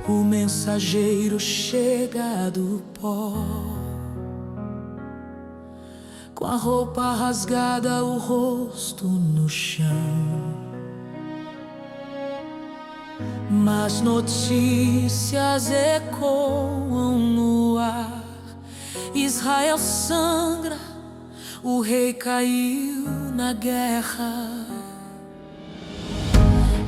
O mensageiro chega do pó, com a roupa rasgada, o rosto no chão. Mas notícias ecoam no ar: Israel sangra, o rei caiu na guerra.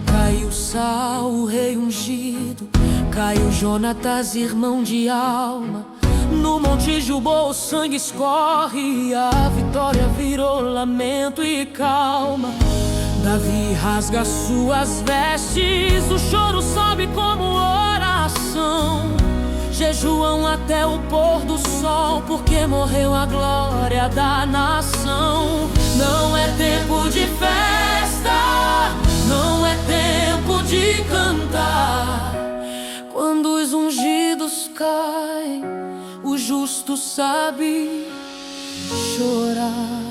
Caiu Saul, o rei ungido, caiu Jonatas, irmão de alma. No monte Gilboa o sangue escorre, e a vitória virou lamento e calma. Davi rasga suas vestes, o choro sobe como oração. Jejuam até o pôr do sol, porque morreu a glória da nação. Não é tempo de festa, não é tempo de cantar. Quando os ungidos caem, o justo sabe chorar.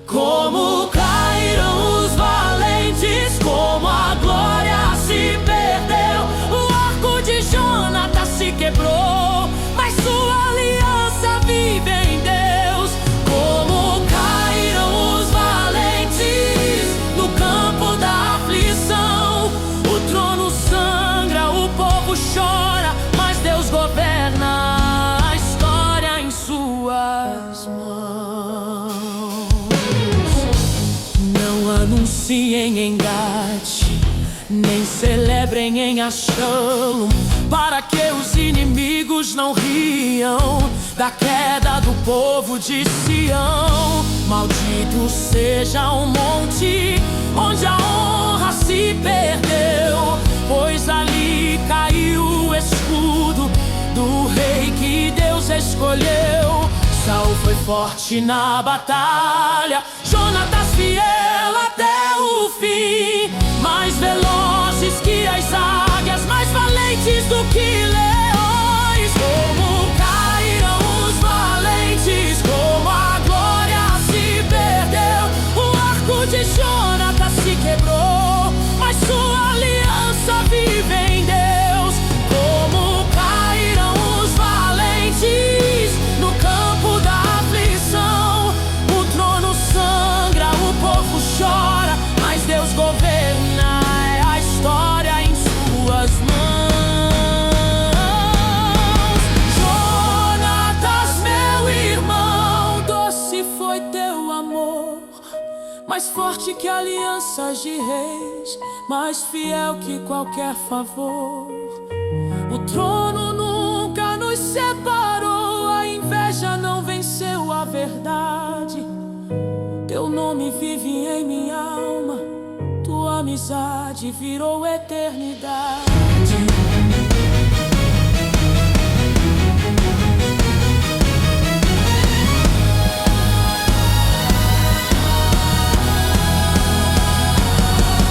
Como caíram os valentes, como a glória se perdeu. O arco de Jonatas se quebrou, mas sua aliança vive em Deus. Como caíram os valentes no campo da aflição. O trono sangra, o povo chora, mas Deus governa a história em suas mãos. Não anunciem em Gate, nem celebrem em Ascalon, para que os inimigos não riam da queda do povo de Sião. Maldito seja o monte onde a honra se perdeu, pois ali caiu o escudo do rei que Deus escolheu. Saul foi forte na batalha, Jonatas fiel até o fim. Mais velozes que as águias, mais valentes do que leões. Como caíram os valentes, como a glória se perdeu. O arco de Jonatas se quebrou, mas sua aliança vive em Deus. Como caíram os valentes no campo da aflição. O trono sangra, o povo chora, mas Deus governa a história em suas mãos. Jonatas, meu irmão, doce foi teu amor, mais forte que alianças de reis, mais fiel que qualquer favor. O trono nunca nos separou, a inveja não venceu a verdade. Teu nome vive em minha alma, tua amizade virou eternidade.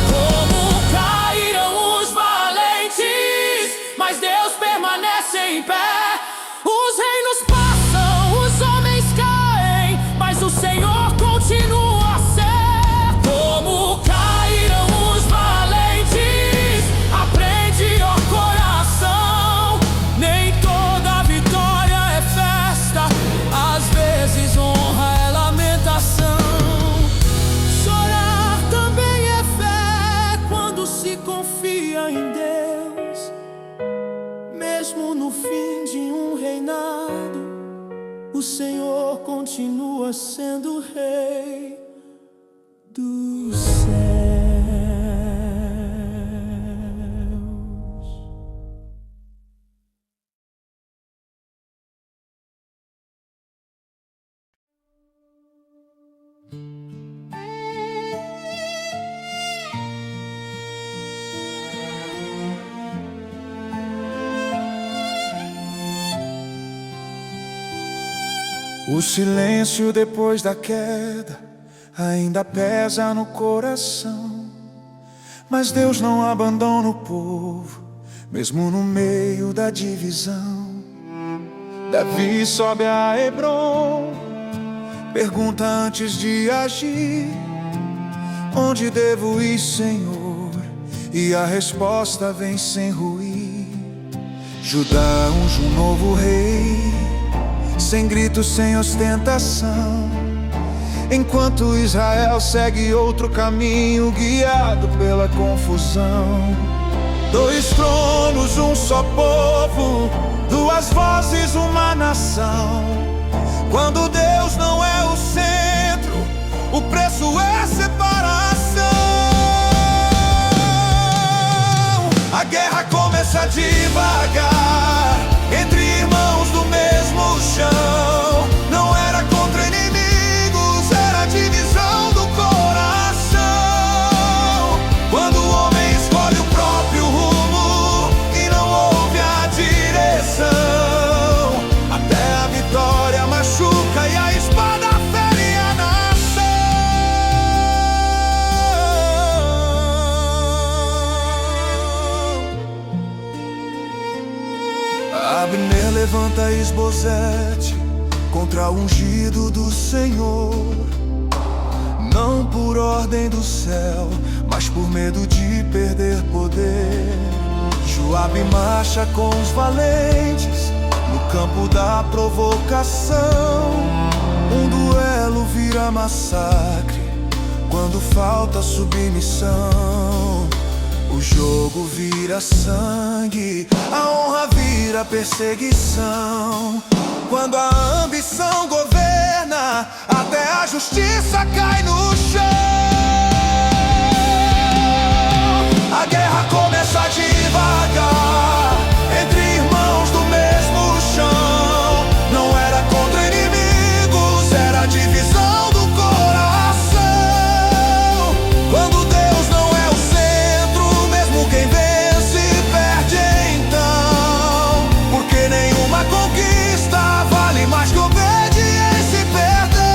Como caíram os valentes, mas Deus permanece em pé. Os reinos passam, os homens caem, mas o Senhor continua a ser. Como caíram os valentes, aprende, ó coração. Nem toda vitória é festa, às vezes honra é lamentação. Chorar também é fé quando se confia em Deus. Mesmo no fim de um reinado, o Senhor continua sendo Rei dos céus. O silêncio depois da queda ainda pesa no coração, mas Deus não abandona o povo, mesmo no meio da divisão. Davi sobe a Hebron, pergunta antes de agir: onde devo ir, Senhor? E a resposta vem sem ruir: Judá unge um novo rei, sem gritos, sem ostentação, enquanto Israel segue outro caminho, guiado pela confusão. Dois tronos, um só povo, duas vozes, uma nação. Quando Deus não é o centro, o preço é separação. A guerra começa devagar, entre irmãos do mesmo chão. Não era contra inimigos, era divisão do coração. Quando o homem escolhe o próprio rumo e não ouve a direção, até a vitória machuca e a espada fere a nação. Abner levanta Esbozete contra o ungido do Senhor, não por ordem do céu, mas por medo de perder poder. Joabe marcha com os valentes no campo da provocação. Um duelo vira massacre quando falta submissão. O jogo vira sangue, a honra vira perseguição. Quando a ambição governa, até a justiça cai no chão. A guerra começa devagar, entre irmãos do mesmo chão. Não era contra inimigos, era divisão do coração. Quando Deus não é o centro, mesmo quem vence perde então. Porque nenhuma conquista vale mais que obediência e perdão.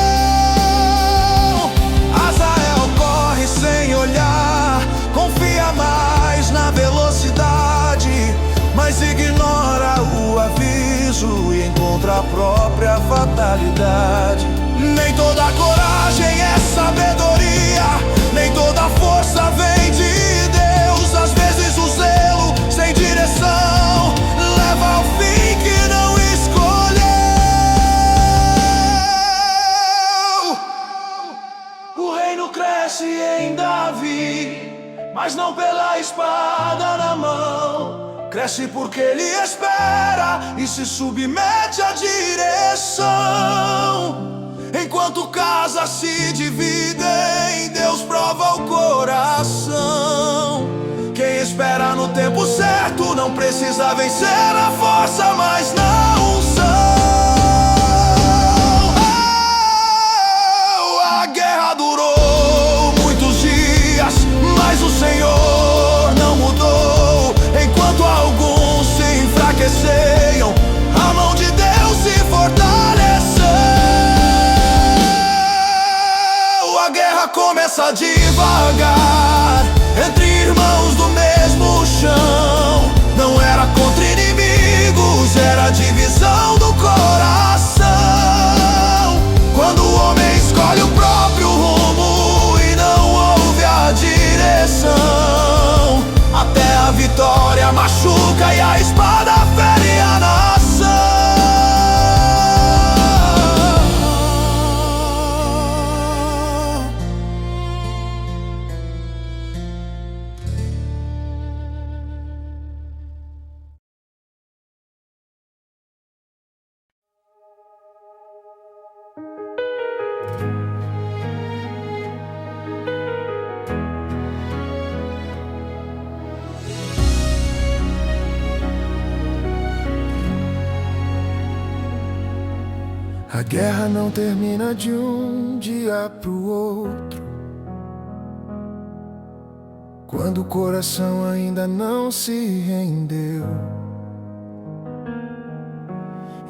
Azael corre sem olhar, confia mais na velocidade, mas ignora o aviso e encontra a própria fatalidade. Nem toda coragem é sabedoria, nem toda força vem de Deus. Às vezes o zelo sem direção leva ao fim que não escolheu. O reino cresce em Davi, mas não pela espada na mão. Cresce porque ele espera e se submete à direção. Enquanto casas se dividem, Deus prova o coração. Quem espera no tempo certo não precisa vencer a força, mas na unção. A guerra durou muitos dias, mas o Senhor não mudou. Enquanto alguns se enfraqueciam, a mão de Deus se fortaleceu. A guerra começa devagar, entre irmãos do mesmo chão. Não era contra inimigos, era divisão do coração. Quando o homem escolhe o próprio rumo e não ouve a direção, até a vitória machuca e a espada fere a nação. A guerra não termina de um dia pro outro, quando o coração ainda não se rendeu.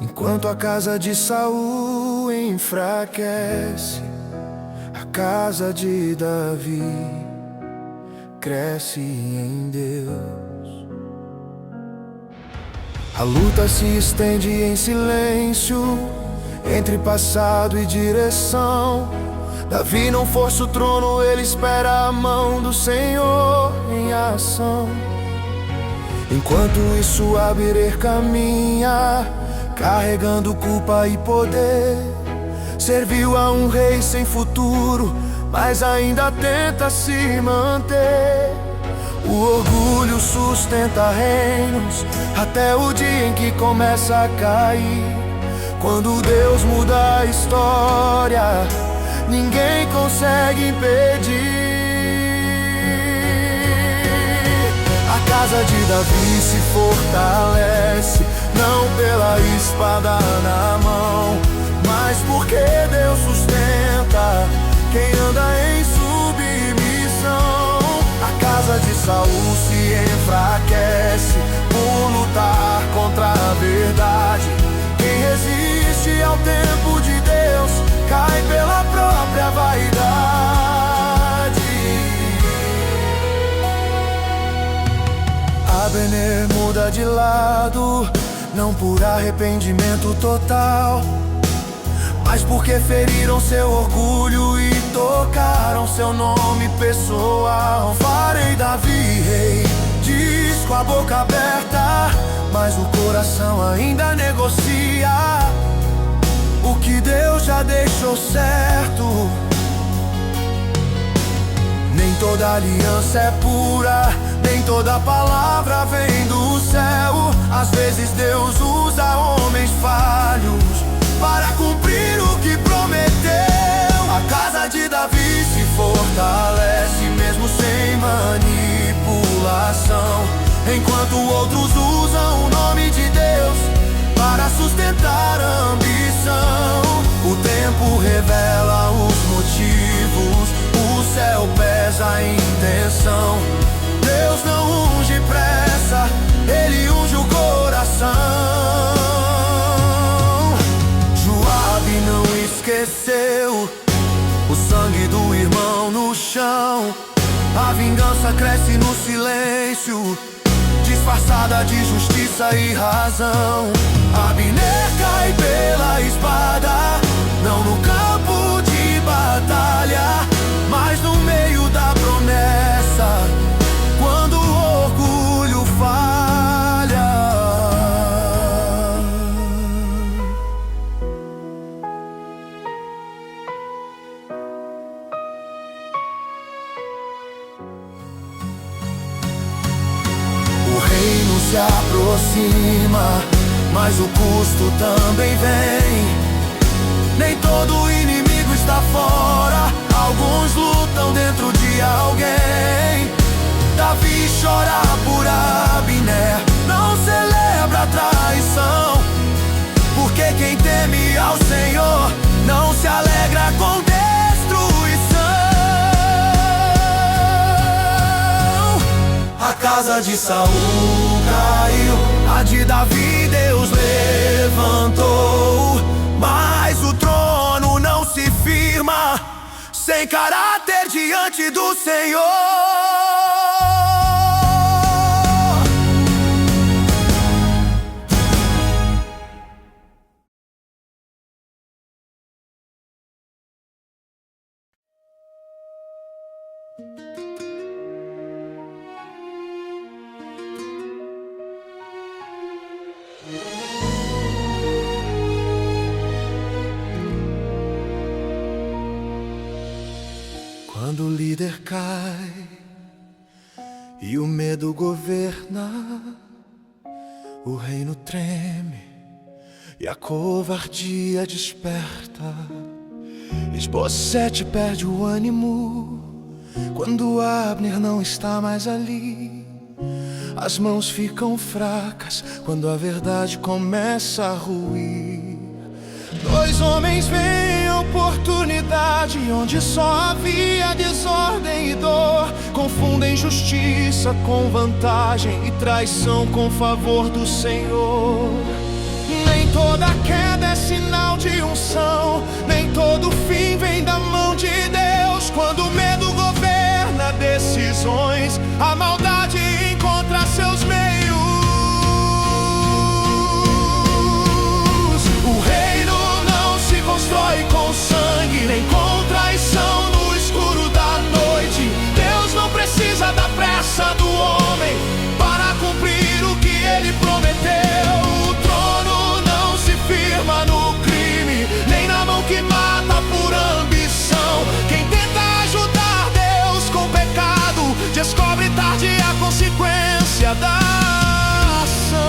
Enquanto a casa de Saul enfraquece, a casa de Davi cresce em Deus. A luta se estende em silêncio, entre passado e direção. Davi não força o trono, ele espera a mão do Senhor em ação. Enquanto isso Abner caminha, carregando culpa e poder. Serviu a um rei sem futuro, mas ainda tenta se manter. O orgulho sustenta reinos, até o dia em que começa a cair. Quando Deus muda a história, ninguém consegue impedir. A casa de Davi se fortalece, não pela espada na mão, mas porque Deus sustenta quem anda em submissão. A casa de Saul se enfraquece por lutar contra a verdade. Quem resiste ao tempo de Deus cai pela própria vaidade. Abner muda de lado, não por arrependimento total, mas porque feriram seu orgulho e tocaram seu nome pessoal. Farei Davi rei, diz com a boca aberta, mas o coração ainda negocia o que Deus já deixou certo. Nem toda aliança é pura, nem toda palavra vem do céu. Às vezes Deus usa homens falhos para cumprir o que prometeu. A casa de Davi se fortalece mesmo sem manipulação, enquanto outros usam o nome de Deus para sustentar a ambição. O tempo revela os motivos, o céu pesa a intenção. Deus não unge pressa, Ele unge o coração. Joabe não esqueceu o sangue do irmão no chão. A vingança cresce no silêncio, disfarçada de justiça e razão. Abner cai pela espada, não no campo de batalha, mas no meio da promessa, quando o orgulho falha. O reino se aproxima, mas o custo também vem. Nem todo inimigo está fora, alguns lutam dentro de alguém. Davi chora por Abner, não celebra a traição, porque quem teme ao Senhor não se alegra com destruição. A casa de Saul caiu, a de Davi Deus levantou, mas o trono não se firma sem caráter diante do Senhor. Quando o líder cai e o medo governa, o reino treme e a covardia desperta. Esbocete perde o ânimo quando Abner não está mais ali. As mãos ficam fracas quando a verdade começa a ruir. Dois homens veem a oportunidade onde só havia desordem e dor. Confundem justiça com vantagem e traição com favor do Senhor. Nem toda queda é sinal de unção, nem todo fim vem da mão de Deus. Quando o medo governa decisões, a maldade encontra seus meios. O reino não se constrói com sangue, nem com traição no escuro da noite. Deus não precisa da pressa do homem para cumprir o distância da ação.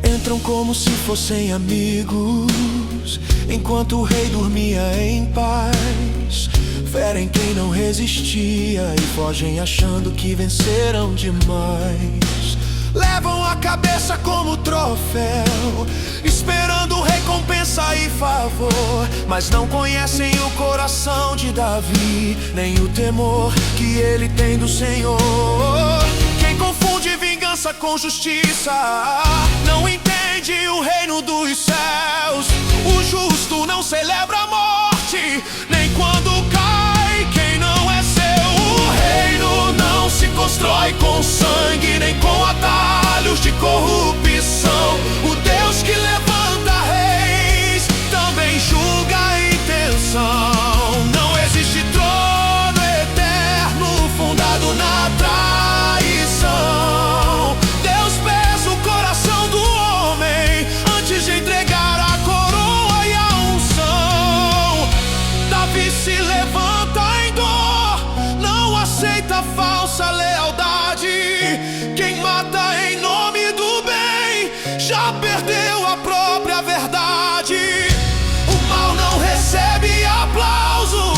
Entram como se fossem amigos, enquanto o rei dormia em paz. Ferem quem não resistia e fogem achando que venceram demais. Levam a cabeça como troféu, esperando recompensa e favor, mas não conhecem o coração de Davi, nem o temor que ele tem do Senhor. Quem confunde vingança com justiça não entende o reino dos céus. O justo não celebra a morte, nem quando cai quem não é seu. O reino não se constrói com sangue, nem com atalhos de corrupção. O Deus que levanta reis também julga a intenção. Não existe trono eterno fundado na traição. Deus pesa o coração do homem antes de entregar a coroa e a unção. Davi se levanta em dor, não aceita falsa lealdade. Quem mata em nome do bem já perdeu a própria verdade. O mal não recebe aplauso,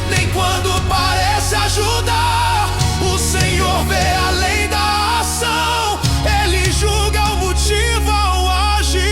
nem quando parece ajudar. O Senhor vê além da ação, Ele julga o motivo ao agir.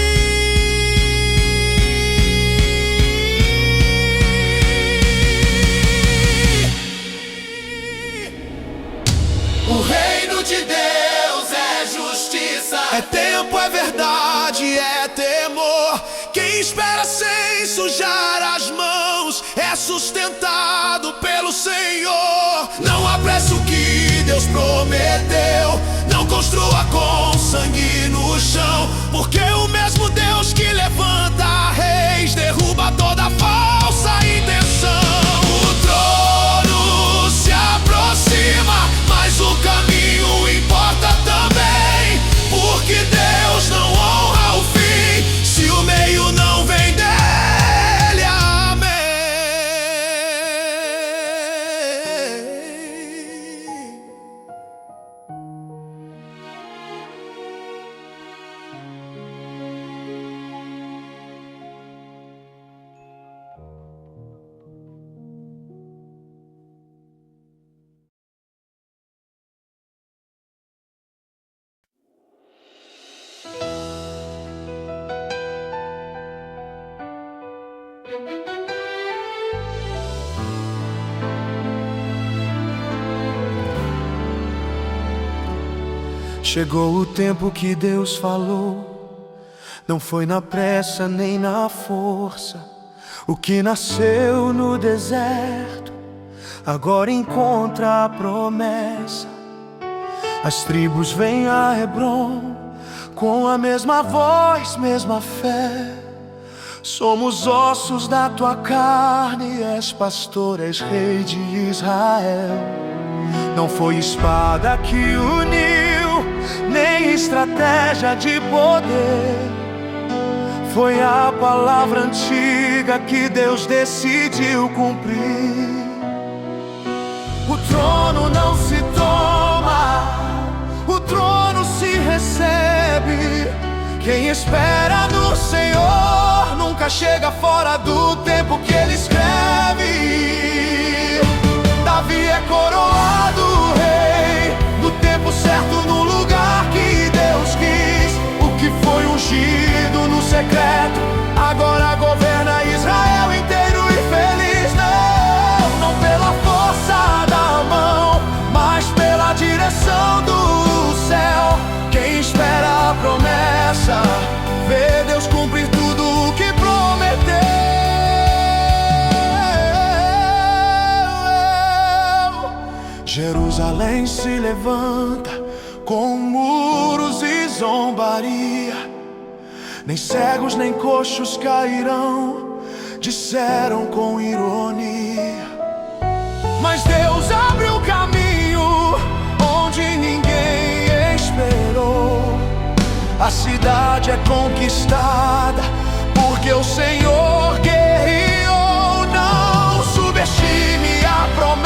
O reino de Deus é justiça, é tempo, é verdade, é temor. Quem espera sem sujar as mãos é sustentado pelo Senhor. Não apresse o que Deus prometeu, não construa com sangue no chão, porque o mesmo Deus que levanta reis derruba toda falsa intenção. O trono se aproxima, mas o caminho importa também, porque Deus não honra o fim se o meio não vem dele. Amém. Chegou o tempo que Deus falou, não foi na pressa nem na força. O que nasceu no deserto agora encontra a promessa. As tribos vêm a Hebrom com a mesma voz, mesma fé. Somos ossos da tua carne, és pastor, és rei de Israel. Não foi espada que uniu, nem estratégia de poder. Foi a palavra antiga que Deus decidiu cumprir. O trono não se toma, o trono se recebe. Quem espera no Senhor nunca chega fora do tempo que Ele escreve. Davi é coroado rei, no tempo certo, no lugar que Deus quis. O que foi ungido no secreto agora governa Israel inteiro e feliz. Não pela força da mão, mas pela direção do céu. Quem espera a promessa vê Deus cumprir tudo o que prometeu. Jerusalém se levanta com muros e zombaria. Nem cegos nem coxos cairão, disseram com ironia. Mas Deus abre o caminho onde ninguém esperou. A cidade é conquistada porque o Senhor guerreou. Não subestime a promessa,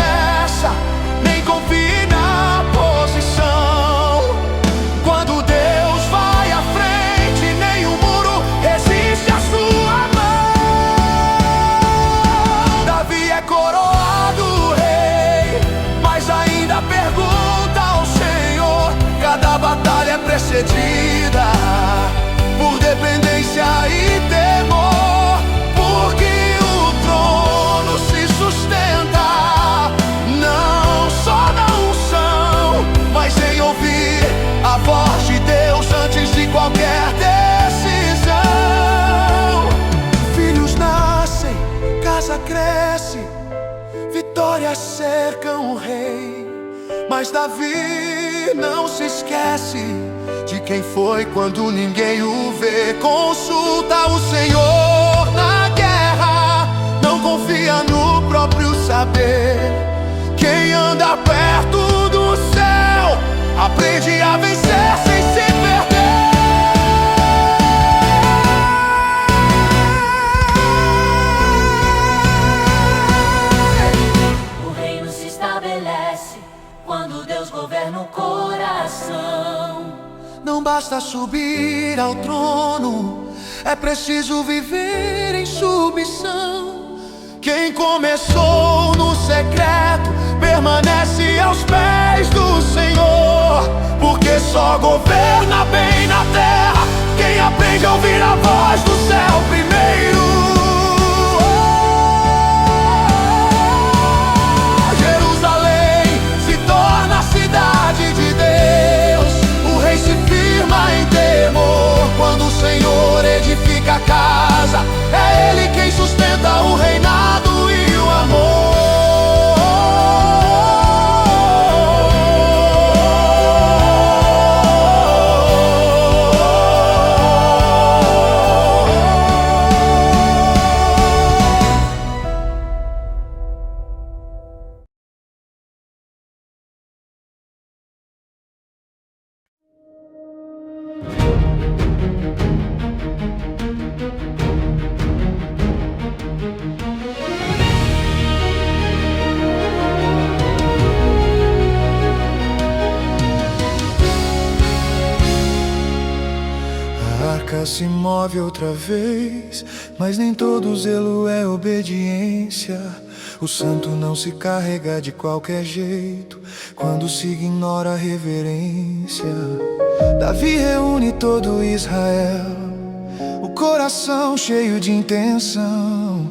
cercam o rei, mas Davi não se esquece de quem foi quando ninguém o vê. Consulta o Senhor na guerra, não confia no próprio saber. Quem anda perto do céu aprende a vencer sem se perder. O reino se estabelece quando Deus governa o coração. Não basta subir ao trono, é preciso viver em submissão. Quem começou no secreto permanece aos pés do Senhor, porque só governa bem na terra quem aprende a ouvir a voz do céu primeiro. Jerusalém se torna a cidade de Deus, o rei se firma em temor. Quando o Senhor edifica a casa, é Ele quem sustenta o reinado e o amor. A arca se move outra vez, mas nem todo zelo é obediência. O santo não se carrega de qualquer jeito quando se ignora a reverência. Davi reúne todo Israel, o coração cheio de intenção,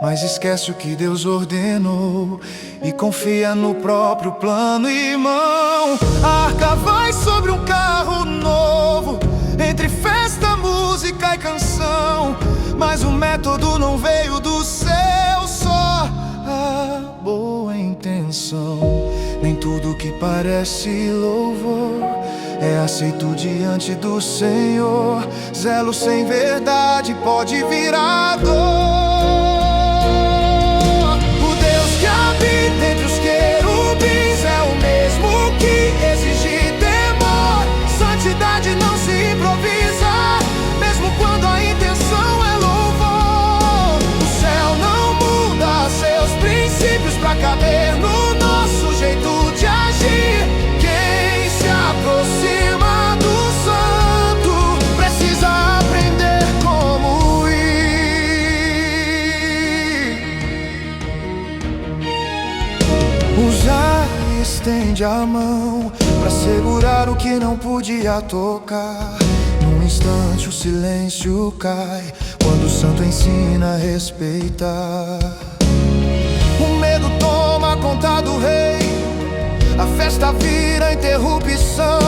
mas esquece o que Deus ordenou e confia no próprio plano. Irmão, a arca vai sobre um carro novo, entre festa, música e canção, mas o método não veio do céu, só a boa intenção. Nem tudo que parece louvor é aceito diante do Senhor. Zelo sem verdade pode virar dor. O Deus que habita entre os querubins é o mesmo que exige temor. Santidade não se improvisa, mesmo quando a intenção é louvor. O céu não muda seus princípios pra caber no nosso jeito de agir. Quem se aproxima do santo precisa aprender como ir. Usar e estende a mão pra segurar o que não podia tocar. Num instante o silêncio cai quando o santo ensina a respeitar. O medo toma conta do rei, a festa vira interrupção.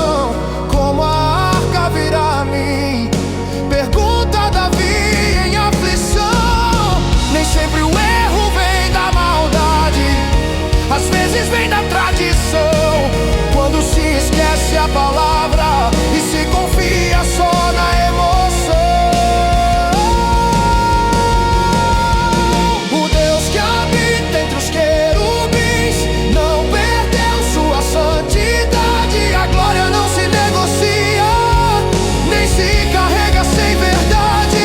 Como a arca virá a mim? Pergunta Davi em aflição. Nem sempre o erro vem da maldade, às vezes vem da tradição. Quando se esquece a palavra e se confia só na emoção. O Deus que habita entre os querubins não perdeu sua santidade. A glória não se negocia, nem se carrega sem verdade.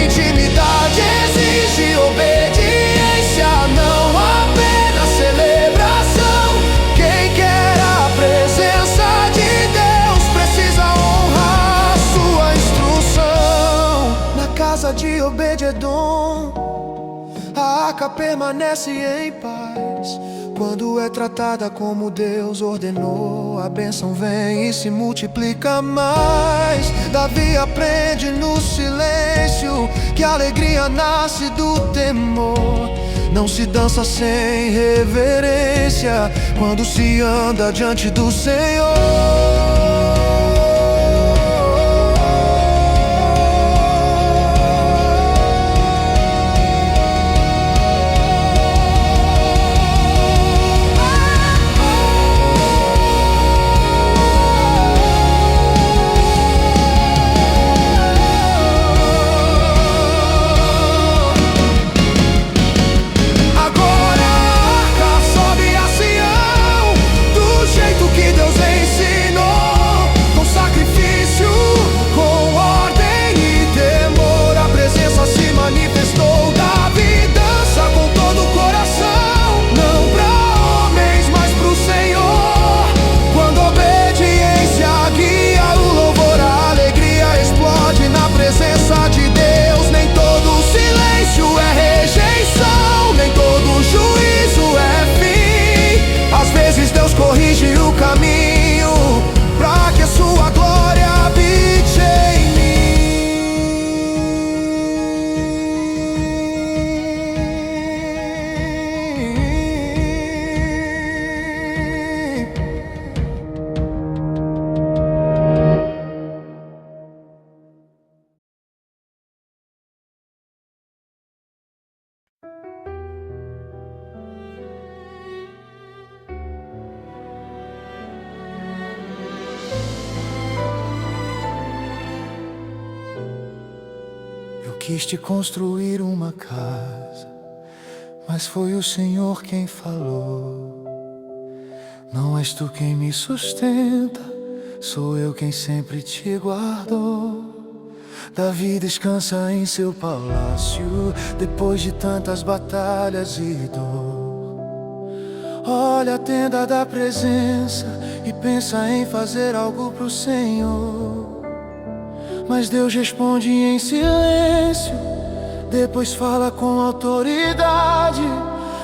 Intimidade exige obediência, não apenas celebração. Quem quer a presença de Deus precisa honrar sua instrução. Na casa de Obed-edom, a arca permanece em paz. Quando é tratada como Deus ordenou, a bênção vem e se multiplica mais. Davi aprende no silêncio que a alegria nasce do temor. Não se dança sem reverência quando se anda diante do Senhor. quis te construir uma casa, mas foi o Senhor quem falou. Não és tu quem me sustenta, sou eu quem sempre te guardou. Davi descansa em seu palácio, depois de tantas batalhas e dor. Olha a tenda da presença e pensa em fazer algo pro Senhor. Mas Deus responde em silêncio, depois fala com autoridade.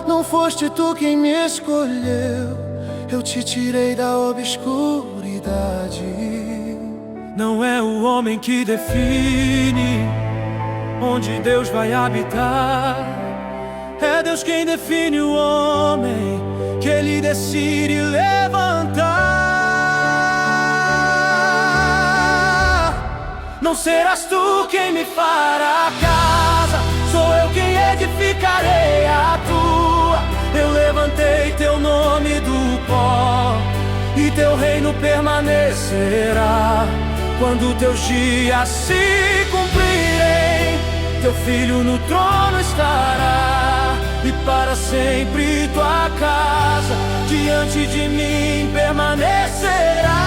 Não foste tu quem me escolheu, eu te tirei da obscuridade. Não é o homem que define onde Deus vai habitar, é Deus quem define o homem que Ele decide levantar. Não serás tu quem me fará casa, sou eu quem edificarei a tua. Eu levantei teu nome do pó e teu reino permanecerá. Quando teus dias se cumprirem, teu filho no trono estará, e para sempre tua casa diante de mim permanecerá.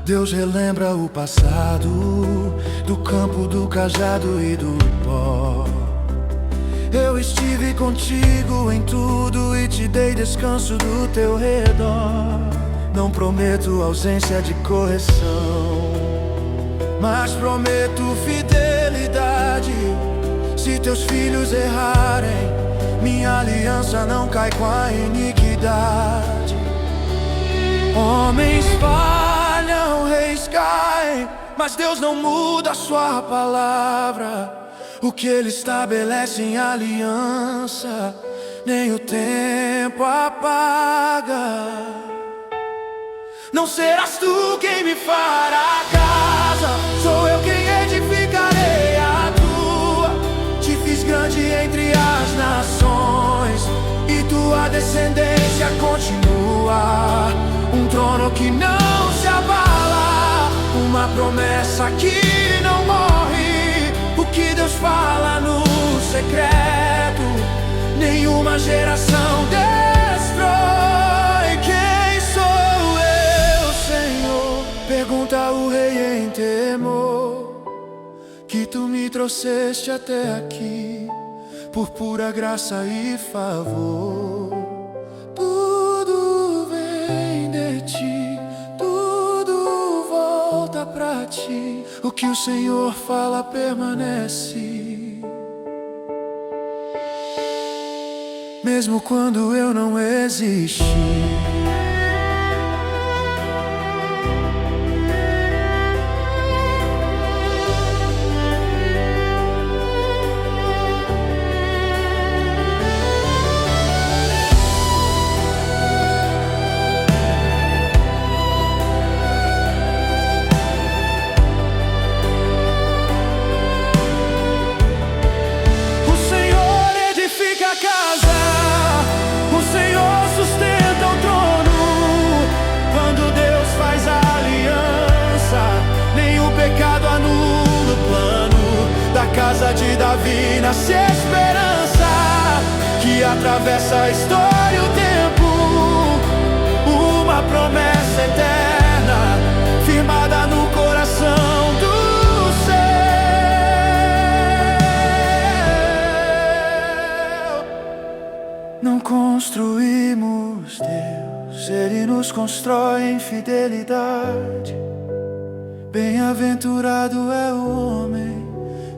Deus relembra o passado, do campo, do cajado e do pó. Eu estive contigo em tudo e te dei descanso do teu redor. Não prometo ausência de correção, mas prometo fidelidade. Se teus filhos errarem, minha aliança não cai com a iniquidade. Homens falham, reis caem, mas Deus não muda a sua palavra. O que Ele estabelece em aliança, nem o tempo apaga. Não serás tu quem me fará casa, sou eu quem edificarei a tua. Te fiz grande entre as nações e tua descendência continua. Um trono que não se abala, uma promessa que não morre. O que Deus fala no secreto, nenhuma geração destrói. Quem sou eu, Senhor? Pergunta o rei em temor, que tu me trouxeste até aqui por pura graça e favor. Tudo vem de ti, tudo volta pra ti. O que o Senhor fala permanece, mesmo quando eu não existi. Casa de Davi nasce esperança, que atravessa a história e o tempo. Uma promessa eterna, firmada no coração do céu. Não construímos Deus, Ele nos constrói em fidelidade. Bem-aventurado é o homem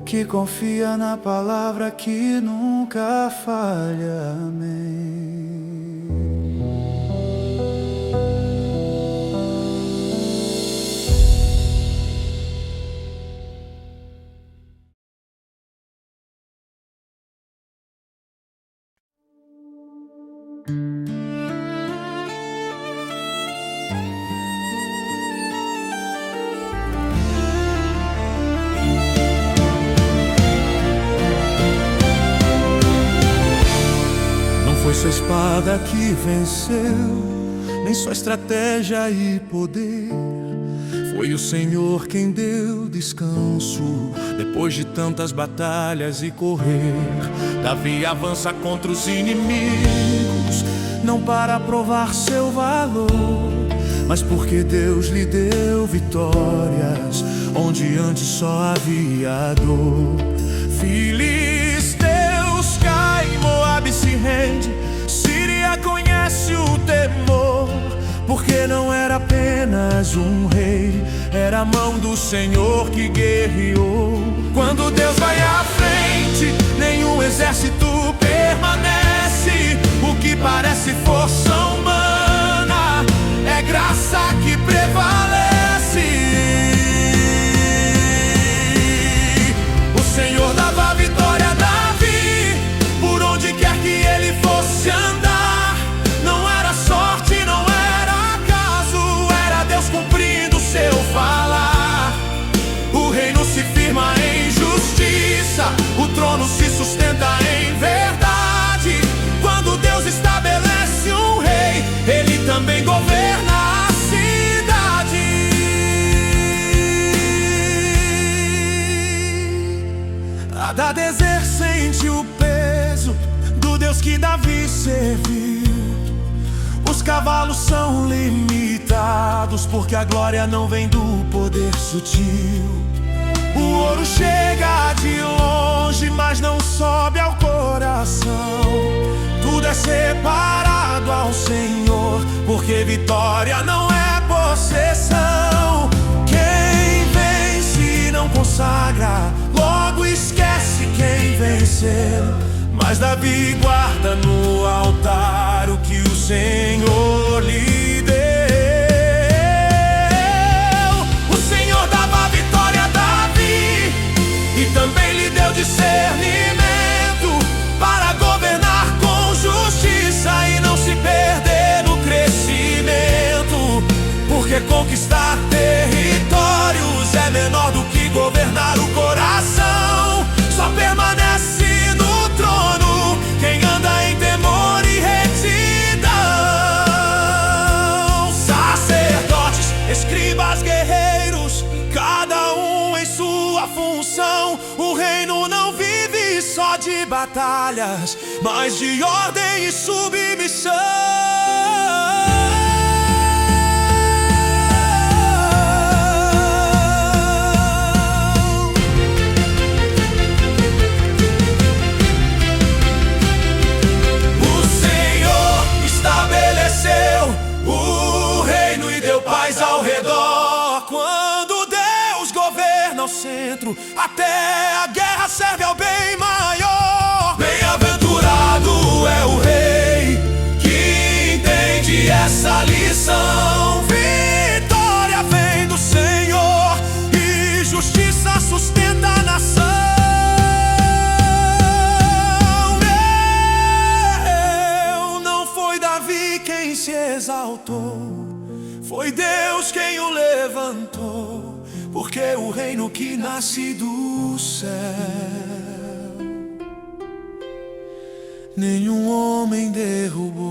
que confia na palavra que nunca falha. Amém. Foi sua espada que venceu, nem sua estratégia e poder. Foi o Senhor quem deu descanso depois de tantas batalhas e correr. Davi avança contra os inimigos, não para provar seu valor, mas porque Deus lhe deu vitórias onde antes só havia dor. Filisteus caem, Moabe se rende, Síria conhece o temor, porque não era apenas um rei, era a mão do Senhor que guerreou. Quando Deus vai à frente, nenhum exército permanece. O que parece força humana é graça que prevalece. O Senhor dava a vitória a Davi, por onde quer que ele fosse andar. Não era sorte, não era acaso, era Deus cumprindo seu falar. O reino se firma em justiça, o trono se sustenta em verdade. Quando Deus estabelece um rei, ele também governa a cidade. Hadadezer sente o peso do Deus que Davi serviu. Os cavalos são limitados, porque a glória não vem do poder sutil. O ouro chega de longe, mas não sobe ao coração. Tudo é separado ao Senhor, porque vitória não é possessão. Quem vence não consagra, logo esquece quem venceu. Mas Davi guarda no altar o que o Senhor lhe deu. O Senhor dava a vitória a Davi e também lhe deu discernimento para governar com justiça e não se perder no crescimento. Porque conquistar territórios é menor do que governar o coração. Só permanece no trono quem anda em temor e retidão. Sacerdotes, escribas, guerreiros, cada um em sua função. O reino não vive só de batalhas, mas de ordem e submissão. Centro, até a guerra serve ao bem maior. Bem-aventurado é o rei que entende essa lição. Vitória vem do Senhor e justiça sustenta a nação. Não foi Davi quem se exaltou, foi Deus quem o levantou. Porque o reino que nasce do céu, nenhum homem derrubou.